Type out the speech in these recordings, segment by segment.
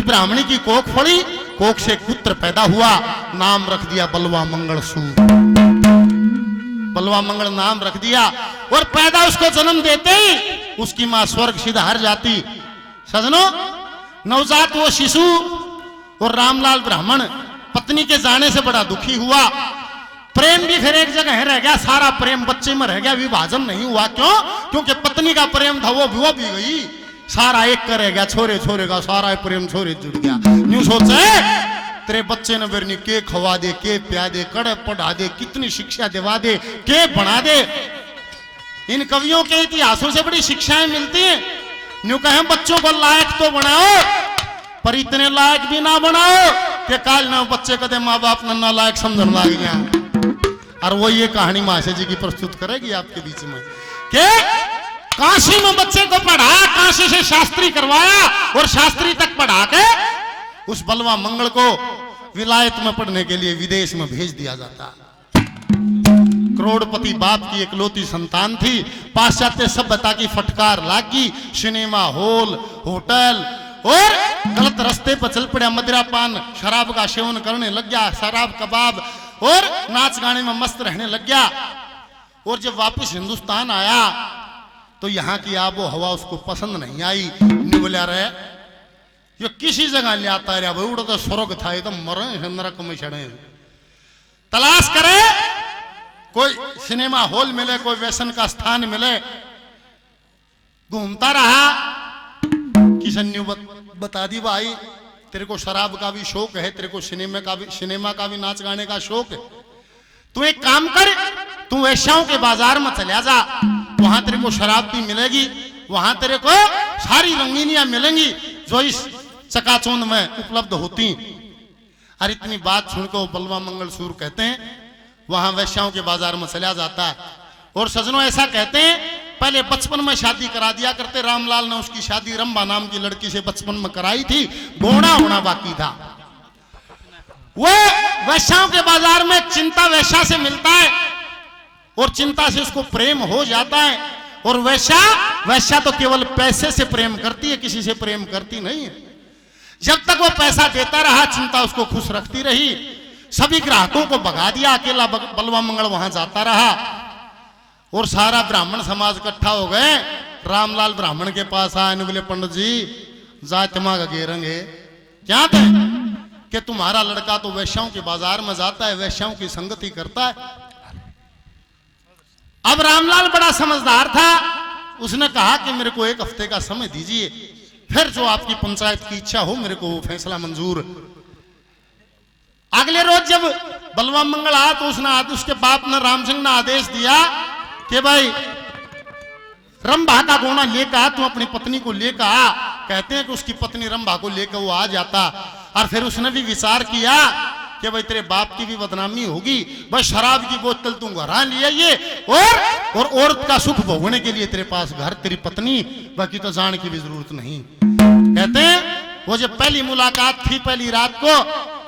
ब्राह्मणी की कोख फड़ी, कोख से पुत्र पैदा हुआ, नाम रख दिया बलवा मंगल सूर। बलवा मंगल नाम रख दिया और पैदा उसको जन्म देते ही उसकी मां स्वर्ग सीधा हर जाती। सजनों, नवजात वो शिशु और रामलाल ब्राह्मण पत्नी के जाने से बड़ा दुखी हुआ। प्रेम भी फिर एक जगह रह गया, सारा प्रेम बच्चे में रह गया, विभाजन नहीं हुआ। क्यों? क्योंकि पत्नी का प्रेम था वो भी गई, सारा एक का रह गया, छोरे छोरे का सारा प्रेम छोरे जुड़ गया। न्यू सोचे तेरे बच्चे ने बेरनी के खवा दे, के प्या दे, कड़े पढ़ा दे, कितनी शिक्षा दिवा दे, के बना दे। इन कवियों के इतिहासों से बड़ी शिक्षाएं मिलती हैं। न्यू कहें बच्चों को लायक तो बनाओ, पर इतने लायक भी ना बनाओ कि काल ना बच्चे कदे माँ बाप ने ना लायक समझने लग गया। और वो ये कहानी महाशय जी की प्रस्तुत करेगी आपके बीच में कि काशी में बच्चे को पढ़ा, काशी से शास्त्री करवाया और शास्त्री तक पढ़ा के उस बलवा मंगल को विलायत में पढ़ने के लिए विदेश में भेज दिया जाता। करोड़पति बाप की इकलौती संतान थी। पाश्चात्य सभ्यता की फटकार लागी, सिनेमा हॉल, होटल और गलत रास्ते पर चल पड़ा। मदिरापान शराब का सेवन करने लग गया, शराब कबाब और नाच गाने में मस्त रहने लग गया। और जब वापस हिंदुस्तान आया तो यहाँ की आबो हवा उसको पसंद नहीं आई। बोला रहे ये किसी जगह ले आता है भाई, उड़ा तो स्वर्ग था, ये तो मरे नरक में चढ़े। तलाश करे, कोई सिनेमा हॉल मिले, कोई व्यसन का स्थान मिले, घूमता रहा। किशन ने बता दी भाई तेरे को शराब का भी शौक है, तेरे को सिनेमा का भी नाच गाने का शौक है। तू एक काम कर, तू वेश्याओं के बाजार में चला जा, वहां तेरे को शराब भी मिलेगी, वहां तेरे को सारी रंगीनियां मिलेंगी जो इस चकाचौंध में उपलब्ध होती। और इतनी बात सुनकर बलवा मंगल सूर कहते हैं वहां वेश्याओं के बाजार में चला जाता है। और सजनों ऐसा कहते हैं पहले बचपन में शादी करा दिया करते। रामलाल ने उसकी शादी रंभा नाम की लड़की से बचपन में कराई थी, घोड़ा होना बाकी था। वो वेश्याओं के बाजार में चिंता वेश्या से मिलता है और चिंता से उसको प्रेम हो जाता है। और वेश्या तो केवल पैसे से प्रेम करती है, किसी से प्रेम करती नहीं है। जब तक वो पैसा देता रहा चिंता उसको खुश रखती रही। सभी ग्राहकों को भगा दिया, अकेला बलवा मंगल वहां जाता रहा। और सारा ब्राह्मण समाज इकट्ठा हो गए। रामलाल ब्राह्मण के पास आए, बोले पंडित जी जातिमा का गेरंग है क्या थे कि तुम्हारा लड़का तो वेश्याओं के बाजार में जाता है, वेश्याओं की संगति करता है। अब रामलाल बड़ा समझदार था, उसने कहा कि मेरे को एक हफ्ते का समय दीजिए, फिर जो आपकी पंचायत की इच्छा हो मेरे को वो फैसला मंजूर। अगले रोज जब बलवा मंगल आया तो उसके बाप ने राम सिंह ने आदेश दिया कि भाई रंभा का गोना लेकर आ, तू अपनी पत्नी को लेकर आ। कहते हैं कि उसकी पत्नी रंभा को लेकर वो आ जाता। और फिर उसने भी विचार किया कि भाई तेरे बाप की भी बदनामी होगी, बस शराब की बोतल तू घर आ ले आइए और औरत का सुख भोगने के लिए तेरे पास घर तेरी पत्नी, बाकी तो जान की भी जरूरत नहीं। कहते हैं वो जब पहली मुलाकात थी पहली रात को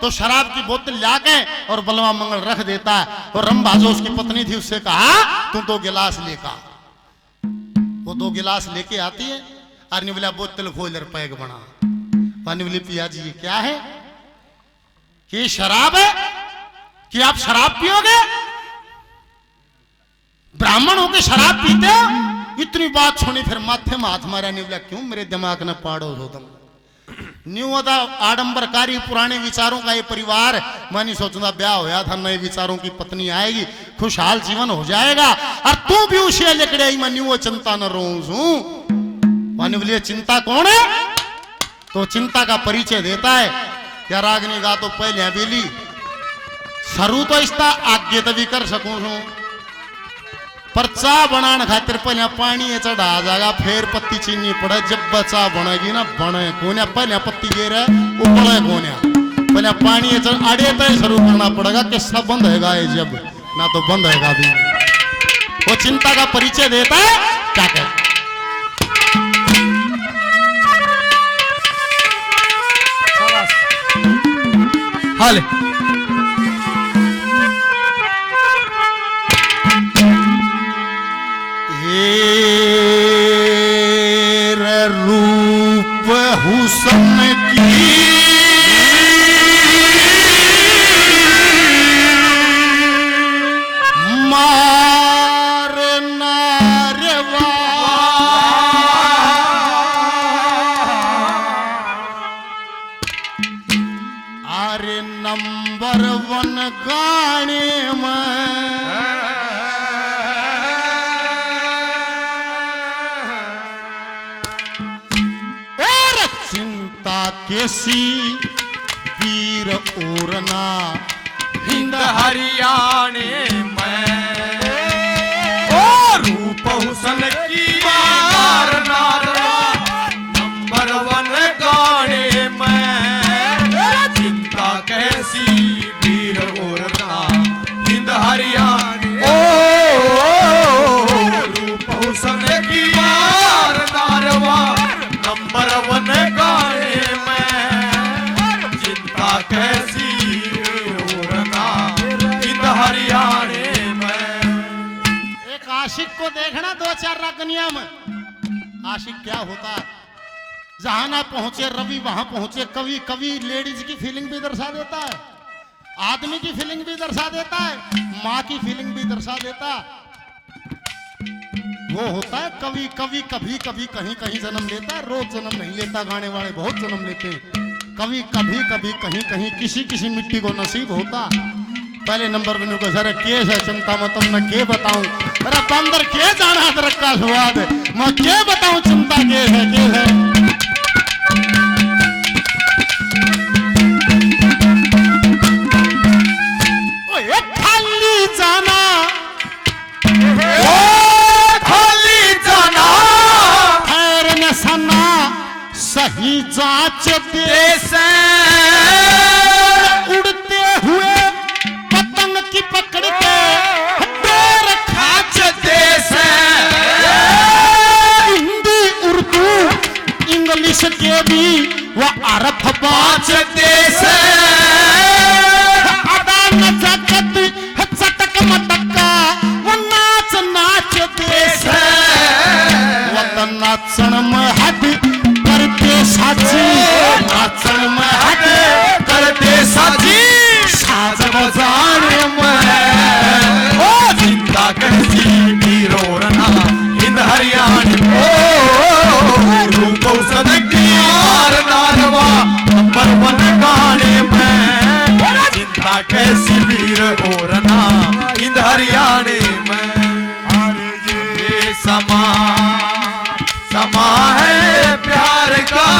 तो शराब की बोतल लाके और बलवा मंगल रख देता है। और रंभा जो उसकी पत्नी थी उससे कहा तू 2 गिलास लेकर। वो 2 गिलास लेके आती है और ने बोला बोतल खोल और पैक बना। पानी बोली पिया जी ये क्या है? कि शराब है कि आप शराब पियोगे? ब्राह्मण होके शराब पीते हो? इतनी बात सुनी फिर माथे में हाथ मारा। ने बोला क्यों मेरे दिमाग ने पाड़ो हो तुम? न्यू था आडंबरकारी पुराने विचारों का ये परिवार। मैं नहीं सोचता ब्याह होया था नए विचारों की पत्नी आएगी, खुशहाल जीवन हो जाएगा। और तू भी उसे लेकर आई, मैं न्यू चिंता न रोऊं। पानी बोलिए चिंता कौन है? तो चिंता का परिचय देता है क्या रागनी गा तो पहले बेली सरू तो इसका आगे तो भी कर सकूं पर चा बनाने खातिर पहले पानी चढ़ा जाएगा, फिर पत्ती चीनी पड़े। जब चा बनेगी ना बने कोन्या पहले पत्ती गिरे उबले कोन्या, पहले पानी अड़े तय शुरू करना पड़ेगा कि सब बंद होगा जब ना तो बंद होगा भी। वो चिंता का परिचय देता है क्या कहते हाल रूप हुस्न की अरे नंबर 1 गाने में और चिंता कैसी वीर ओरना हिंद हरियाणे में रूप हुसन की मार नारवा नंबर 1 गाने में चिंता कैसी वीर ओरना हिंद हरियाणे रूप हुसन की मार नारवा नंबर 1 गाने में चिंता कैसी हरियाणे में। एक आशिक को देखना 2-4 रगनिया में आशिक क्या होता है। जहां ना पहुंचे रवि वहां पहुंचे कवि। कवि लेडीज की फीलिंग भी दर्शा देता है, आदमी की फीलिंग भी दर्शा देता है, माँ की फीलिंग भी दर्शा देता है। वो होता है कवि। कवि कभी कभी कहीं कहीं जन्म लेता है, रोज जन्म नहीं लेता। गाने वाले बहुत जन्म लेते हैं। कवि कभी कभी कहीं कहीं किसी किसी मिट्टी को नसीब होता। पहले नंबर में को सर केस है चिंता में तुम मैं के बताऊं। अरे बंदर के जाना अदरक का स्वाद है, मैं के बताऊं चिंता के है। ओए खाली जाना खाली जाना खैर न सना सही जांच देश उड़ते हुए की पकड़ के पैर खाच देश हिंदी उर्दू इंग्लिश के भी वो अरब बाच देश अदा न जगत चटक मटका वो नाच नाच देश वतन नाचन में हद करते साची नाचन में हद करते साची साज बजाने चिंता कैसी वीरोरना हिंद हरियाणे रूप सदकी मार नारवा नंबर 1 गाने में चिंता कैसी वीर ओरना हिंद हरियाणे में। ये समा है प्यार का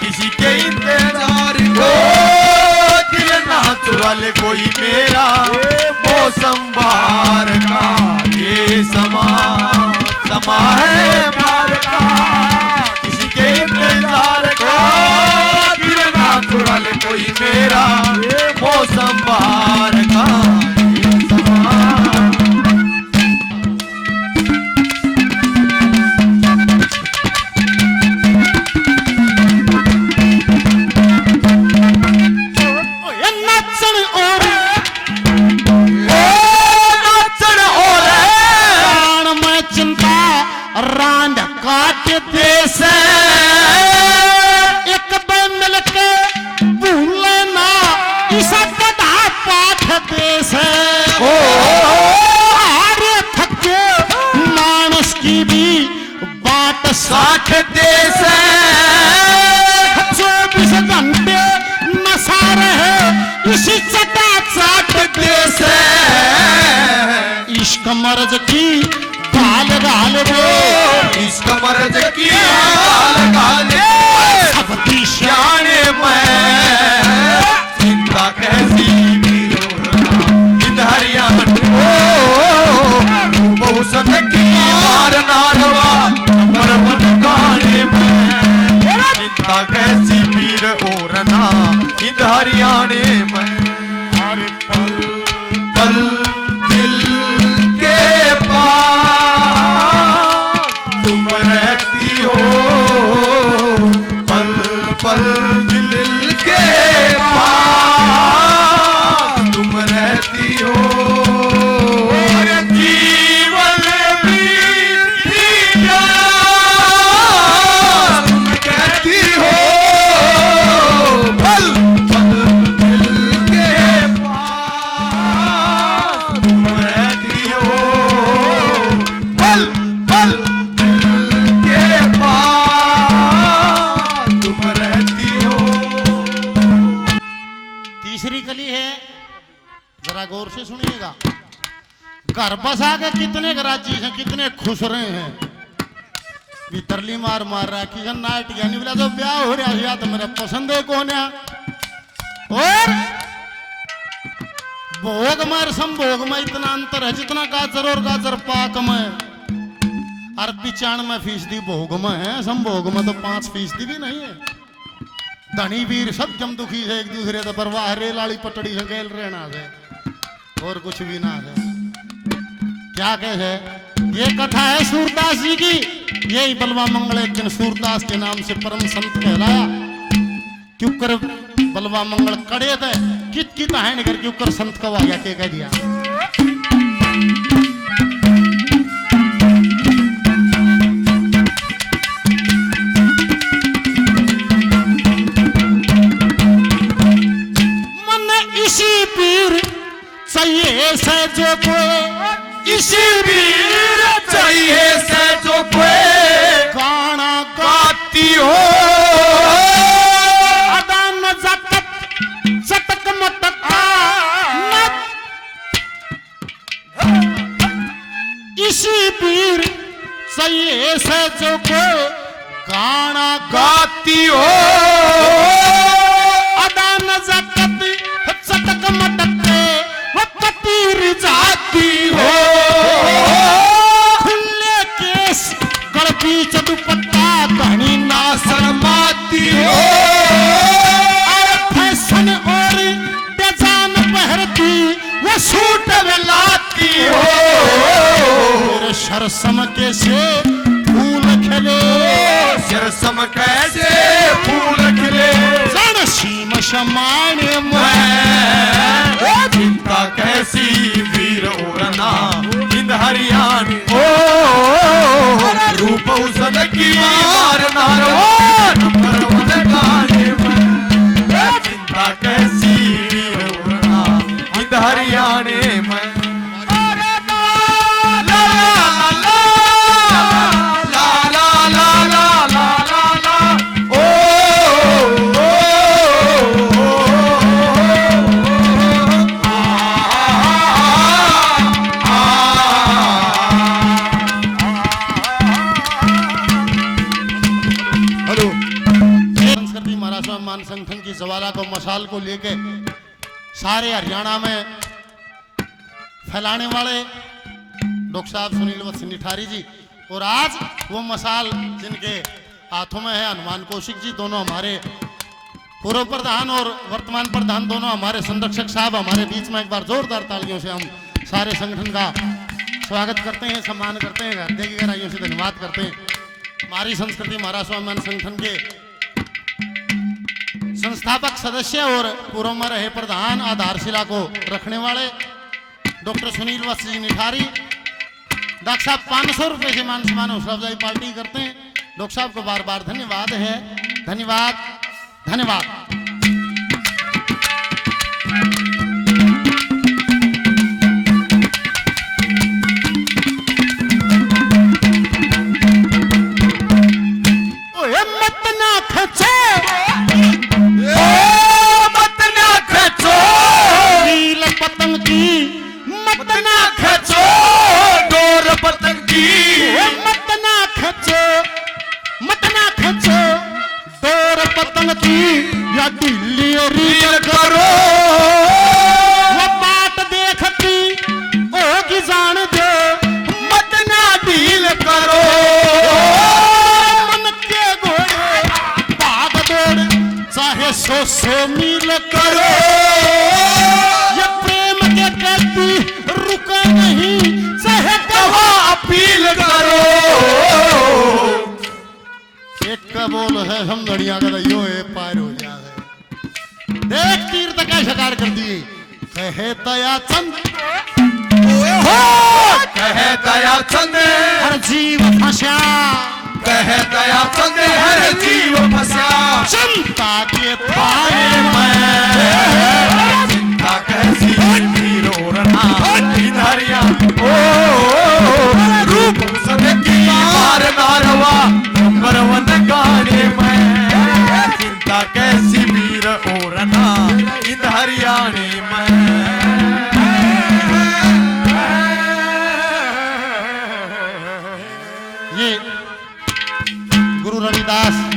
किसी के इंतजार को दिल ना चुरा ले कोई मेरा मौसम बाहर का। ये समा है प्यार का किसी के इंतजार का दिल ना चुरा ले कोई मेरा मौसम बाहर का। रांड काट देश एक दम मिलके भूले ना ईसा कदा पाठ देश आरे थके मानस की भी बाट 60 देश 24 घंटे नशा रहे इसी चटा चाट देश इश्क मर्ज की गाल गाल रे इश्क मर्ज की गाल सब दिशाने में चिंता कैसी हिंद हरियाणा बहु सदकी मार नारवा नंबर 1 गाने में चिंता कैसी वीर ओरना हिंद हरियाणे में। हर पल पल दिल के पास तुम रहती हो पल पल दिल के पास तुम रहती हो जीवन बीती जाए तुम कहती हो पल पल दिल के पास तुम रहती हो पल पल दिल के पास तुम रहती हो। तीसरी कली है, जरा गौर से सुनिएगा। घर बसा के कितने राजी हैं, कितने खुश रहे हैं। भीतरली मार मार रहा कि नाइट ज्ञानी बोला तो ब्याह हो रहा या तो मेरा पसंद है कौन है। और भोग में और संभोग में इतना अंतर है जितना गाजर और गाजर पाक में। और 95% भोग में है, संभोग में तो 5% भी नहीं है। धनी वीर सब जम दुखी है एक दूसरे तो परवाह रे लाड़ी पटड़ी से गेल रहना है और कुछ भी ना है। क्या कहे, ये कथा है सूरदास जी की। यही बलवा मंगल एक दिन सूरदास के नाम से परम संत कहलाया। क्यों कर बलवा मंगल कड़े थे कित कित है निकर क्यों कर संत कब आ गया के कह दिया। मन इसी पीर चाहिए से जो कोई, इसी वीर चाहिए से जो कोई गाना गाती हो। अदान जकत चटक मटका इसी पीर चाहिए से जो कोई गाना गाती हो। अदान जकत चटक मटके वो पतीर जाती हो। खुले केस गल बीच दुपट्टा घनी ना शर्माती हो। और फैशन और बेजान पहरती वो सूट लाती हो। मेरे शरसम के से फूल खिले, शरसम कैसे फूल खिले। जन सीम शमान चिंता कैसी वीर ओरना इंद हरियाणी ओ रूप उसन की मार नारवान पर्वत गाने में। चिंता कैसी वीर ओरना इंद हरियाणे में। संगठन की ज्वाला को मशाल को लेके सारे हरियाणा में फैलाने वाले डॉक्टर साहब सुनील वत्स निठारी जी, और आज वो मशाल जिनके हाथों में है हनुमान कौशिक जी, दोनों हमारे पूर्व प्रधान और वर्तमान प्रधान, दोनों हमारे संरक्षक साहब हमारे बीच में। एक बार जोरदार तालियों से हम सारे संगठन का स्वागत करते हैं, सम्मान करते हैं, हृदय की गहराइयों से धन्यवाद करते हैं। हमारी संस्कृति महाराज स्वाभिमान संगठन के संस्थापक सदस्य और पूर्व में रहे प्रधान, आधारशिला को रखने वाले डॉक्टर सुनील वत्स जी निठारी। डॉक्टर साहब 500 रुपए से मान सम्मान हौसला अफजाई पार्टी करते हैं। डॉक्टर साहब को बार बार धन्यवाद है, धन्यवाद धन्यवाद। मत ना खचे मत ना खचो नील पतंग की, मत ना खचो डोर पतंग की। मत ना खचो, मत ना खचो डोर पतंग की या दिल्ली रील करो वो बात देखती होगी जान दो। मत ना डील करो। मन के घोड़े भाग दौड़ चाहे 100 मील करो। ये प्रेम के कहती रुके नहीं चाहे कहा अपील करो। एक का बोल है हम लड़िया का यो है पार हो जा है। देख तीर्थ का शिकार कर दिए कहे दया चंद कहे दया चंद हर जीव फंसा, कहे दया चंद हर जीव फंसा। चिंता के पाए में चिंता कैसी वीर ओरना धरिया ओ रूप सबकी मार नारवा नंबर 1 गाने में। चिंता कैसी वीर ओरना हरियाणे में। ये गुरु रविदास